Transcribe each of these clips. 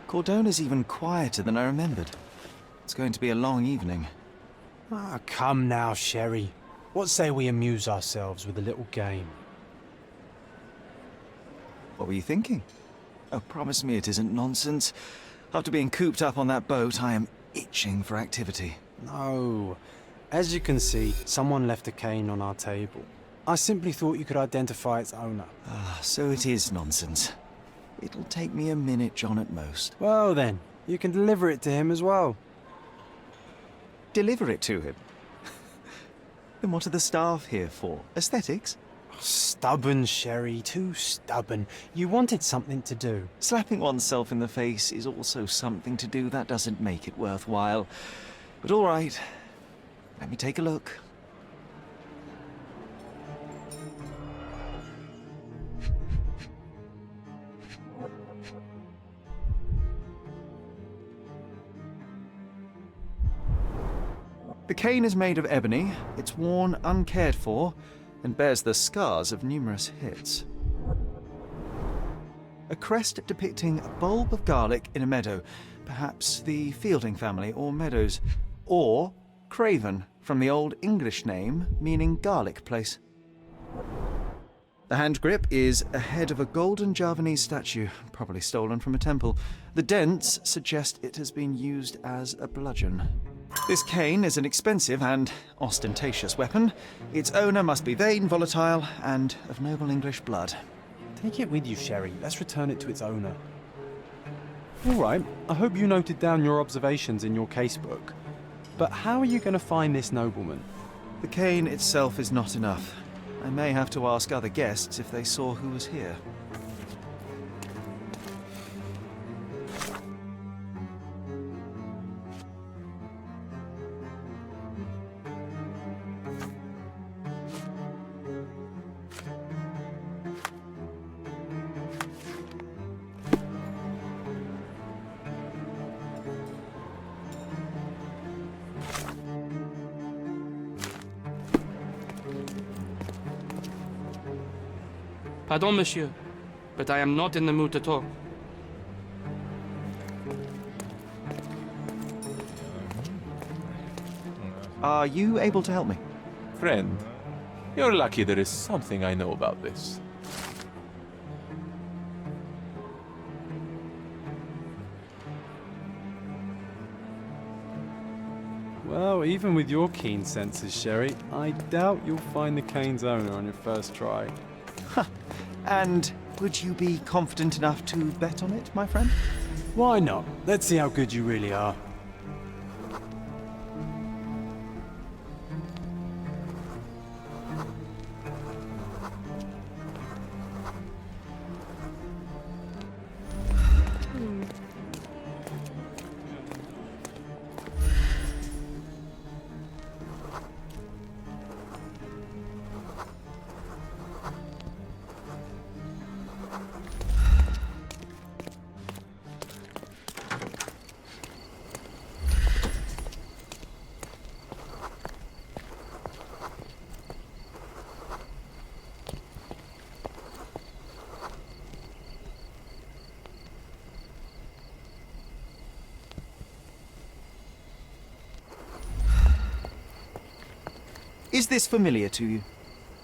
Cordona's even quieter than I remembered. It's going to be a long evening. Ah, come now, Sherry. What say we amuse ourselves with a little game? What were you thinking? Oh, promise me it isn't nonsense. After being cooped up on that boat, I am itching for activity. No. As you can see, someone left a cane on our table. I simply thought you could identify its owner. Ah, so it is nonsense. It'll take me a minute, John, at most. Well then, you can deliver it to him as well. Deliver it to him? Then what are the staff here for? Aesthetics? Stubborn, Sherry, too stubborn. You wanted something to do. Slapping oneself in the face is also something to do. That doesn't make it worthwhile. But all right, let me take a look. The cane is made of ebony, it's worn uncared for, and bears the scars of numerous hits. A crest depicting a bulb of garlic in a meadow, perhaps the Fielding family or Meadows, or Craven, from the Old English name meaning garlic place. The hand grip is a head of a golden Javanese statue, probably stolen from a temple. The dents suggest it has been used as a bludgeon. This cane is an expensive and ostentatious weapon. Its owner must be vain, volatile, and of noble English blood. Take it with you, Sherry. Let's return it to its owner. All right, I hope you noted down your observations in your casebook. But how are you going to find this nobleman? The cane itself is not enough. I may have to ask other guests if they saw who was here. Pardon, monsieur, but I am not in the mood to talk. Are you able to help me? Friend, you're lucky there is something I know about this. Well, even with your keen senses, Sherry, I doubt you'll find the cane's owner on your first try. And would you be confident enough to bet on it, my friend? Why not? Let's see how good you really are. Is this familiar to you?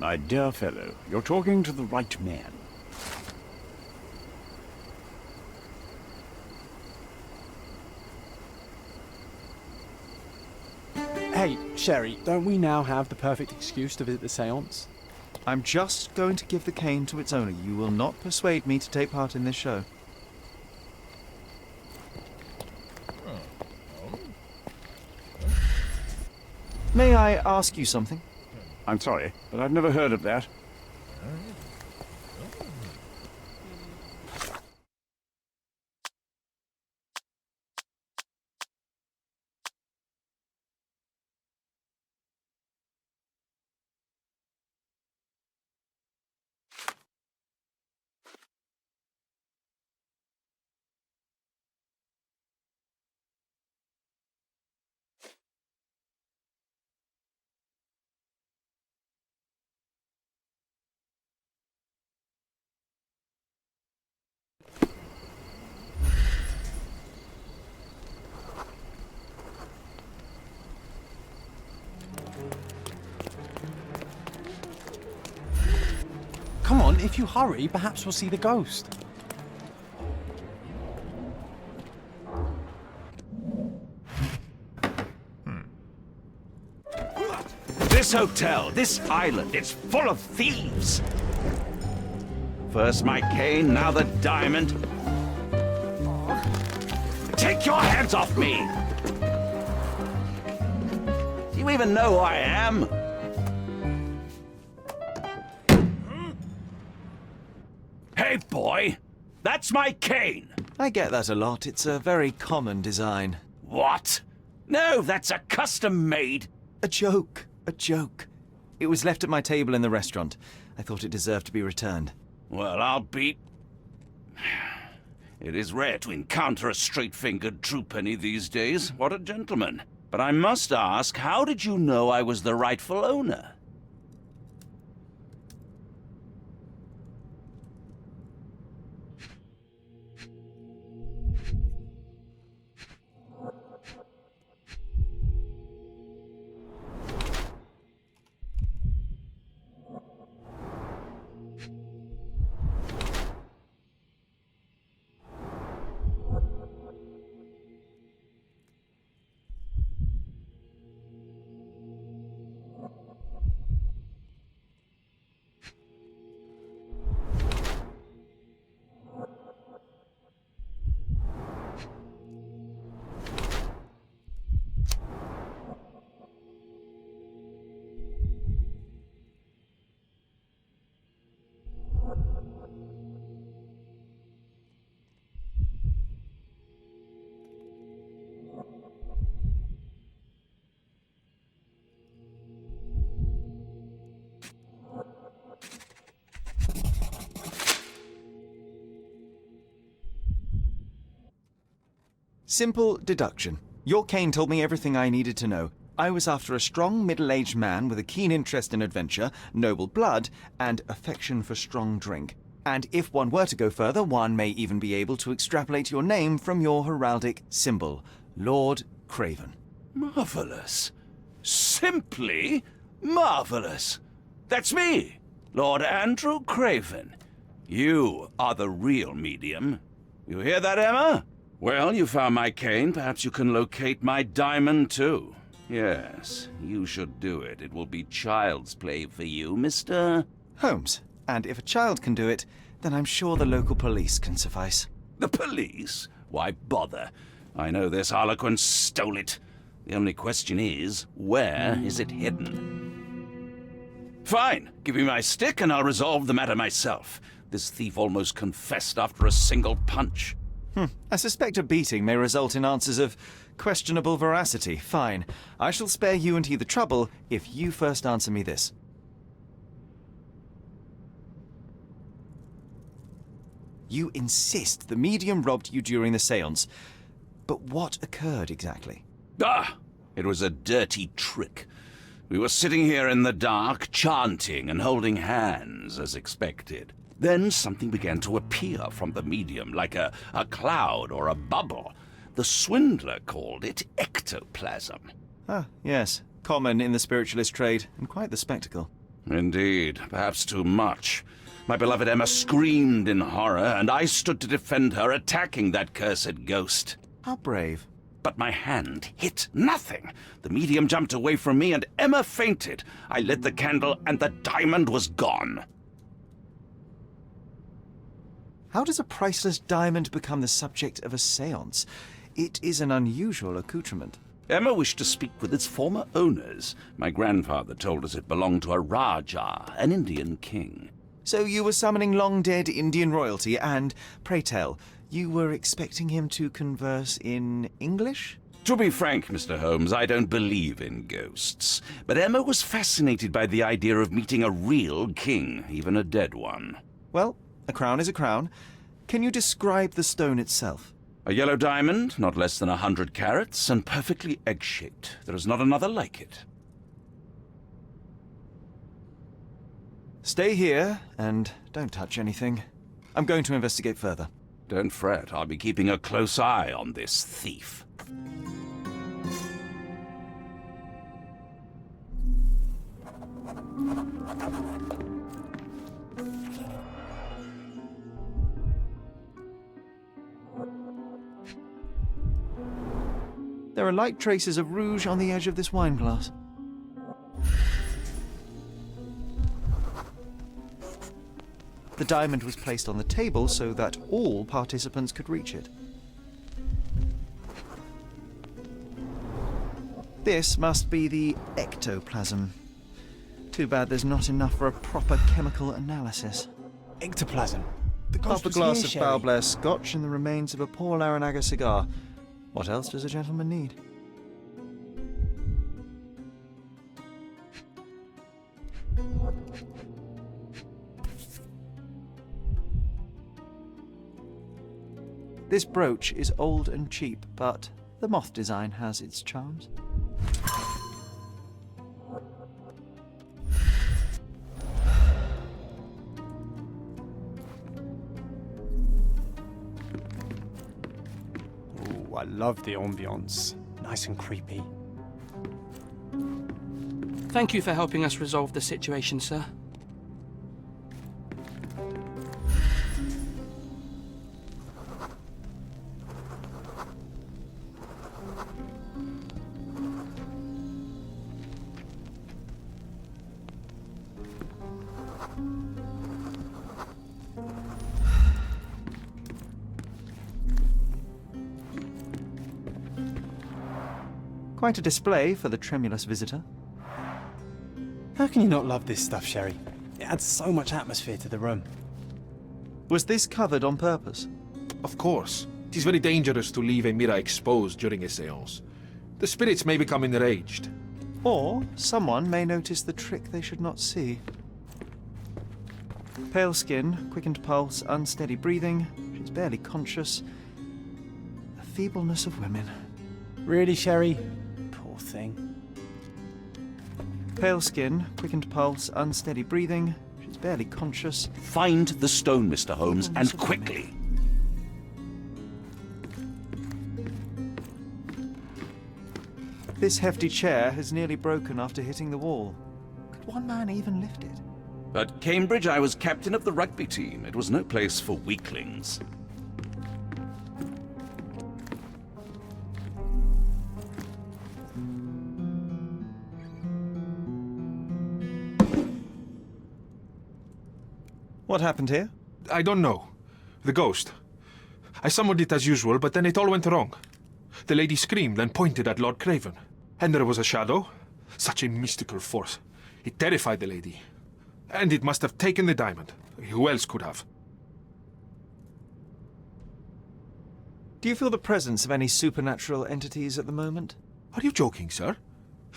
My dear fellow, you're talking to the right man. Hey, Sherry, don't we now have the perfect excuse to visit the séance? I'm just going to give the cane to its owner. You will not persuade me to take part in this show. May I ask you something? I'm sorry, but I've never heard of that. If you hurry, perhaps we'll see the ghost. This hotel, this island, it's full of thieves. First my cane, now the diamond. Take your hands off me! Do you even know who I am? Hey, boy! That's my cane! I get that a lot. It's a very common design. What? No, that's a custom-made. A joke. A joke. It was left at my table in the restaurant. I thought it deserved to be returned. Well, I'll be... It is rare to encounter a straight-fingered true penny these days. What a gentleman. But I must ask, how did you know I was the rightful owner? Simple deduction. Your cane told me everything I needed to know. I was after a strong, middle-aged man with a keen interest in adventure, noble blood, and affection for strong drink. And if one were to go further, one may even be able to extrapolate your name from your heraldic symbol, Lord Craven. Marvelous. Simply marvelous. That's me, Lord Andrew Craven. You are the real medium. You hear that, Emma? Well, you found my cane. Perhaps you can locate my diamond, too. Yes, you should do it. It will be child's play for you, Mr. Holmes. And if a child can do it, then I'm sure the local police can suffice. The police? Why bother? I know this harlequin stole it. The only question is, where is it hidden? Fine. Give me my stick and I'll resolve the matter myself. This thief almost confessed after a single punch. I suspect a beating may result in answers of questionable veracity. Fine. I shall spare you and he the trouble if you first answer me this. You insist the medium robbed you during the séance. But what occurred exactly? It was a dirty trick. We were sitting here in the dark, chanting and holding hands, as expected. Then something began to appear from the medium, like a cloud or a bubble. The swindler called it ectoplasm. Ah, yes. Common in the spiritualist trade, and quite the spectacle. Indeed, perhaps too much. My beloved Emma screamed in horror, and I stood to defend her, attacking that cursed ghost. How brave. But my hand hit nothing. The medium jumped away from me, and Emma fainted. I lit the candle, and the diamond was gone. How does a priceless diamond become the subject of a séance? It is an unusual accoutrement. Emma wished to speak with its former owners. My grandfather told us it belonged to a Rajah, an Indian king. So you were summoning long-dead Indian royalty, and, pray tell, you were expecting him to converse in English? To be frank, Mr. Holmes, I don't believe in ghosts. But Emma was fascinated by the idea of meeting a real king, even a dead one. Well, a crown is a crown. Can you describe the stone itself? A yellow diamond, not less than 100 carats, and perfectly egg-shaped. There is not another like it. Stay here, and don't touch anything. I'm going to investigate further. Don't fret, I'll be keeping a close eye on this thief. There are light traces of rouge on the edge of this wine glass. The diamond was placed on the table so that all participants could reach it. This must be the ectoplasm. Too bad there's not enough for a proper chemical analysis. Ectoplasm. The ghost Half a was glass here, of Sherry. Balblair scotch and the remains of a Paul Aranaga cigar. What else does a gentleman need? This brooch is old and cheap, but the moth design has its charms. Ooh, I love the ambiance. Nice and creepy. Thank you for helping us resolve the situation, sir. Quite a display for the tremulous visitor. How can you not love this stuff, Sherry? It adds so much atmosphere to the room. Was this covered on purpose? Of course. It is very dangerous to leave a mirror exposed during a séance. The spirits may become enraged. Or someone may notice the trick they should not see. Pale skin, quickened pulse, unsteady breathing. She's barely conscious. The feebleness of women. Really, Sherry? Poor thing. Pale skin, quickened pulse, unsteady breathing. She's barely conscious. Find the stone, Mr. Holmes, and quickly. This hefty chair has nearly broken after hitting the wall. Could one man even lift it? At Cambridge, I was captain of the rugby team. It was no place for weaklings. What happened here? I don't know. The ghost. I summoned it as usual, but then it all went wrong. The lady screamed and pointed at Lord Craven. And there was a shadow. Such a mystical force. It terrified the lady. And it must have taken the diamond. Who else could have? Do you feel the presence of any supernatural entities at the moment? Are you joking, sir?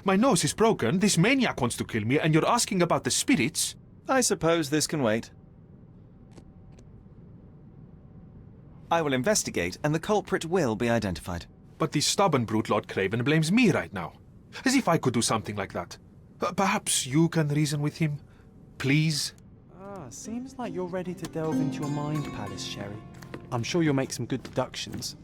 My nose is broken, this maniac wants to kill me, and you're asking about the spirits? I suppose this can wait. I will investigate, and the culprit will be identified. But the stubborn brute Lord Craven blames me right now. As if I could do something like that. Perhaps you can reason with him? Please? Seems like you're ready to delve into your mind palace, Sherry. I'm sure you'll make some good deductions.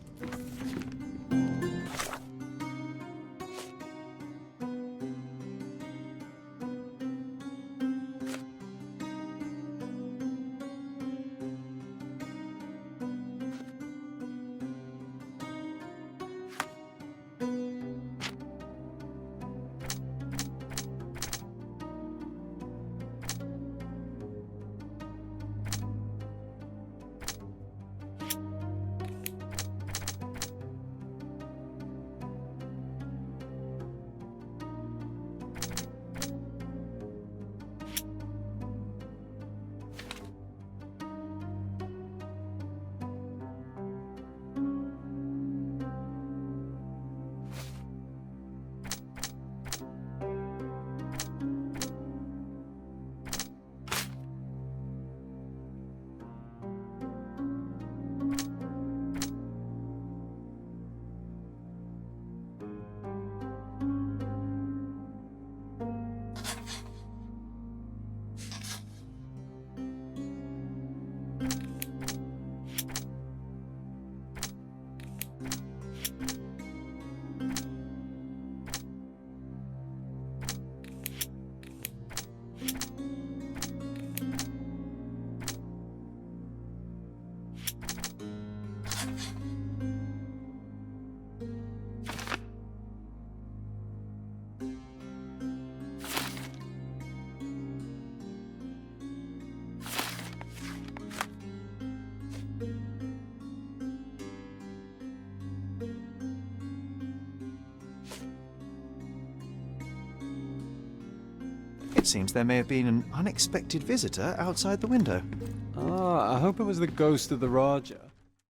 It seems there may have been an unexpected visitor outside the window. Ah, I hope it was the ghost of the Raja.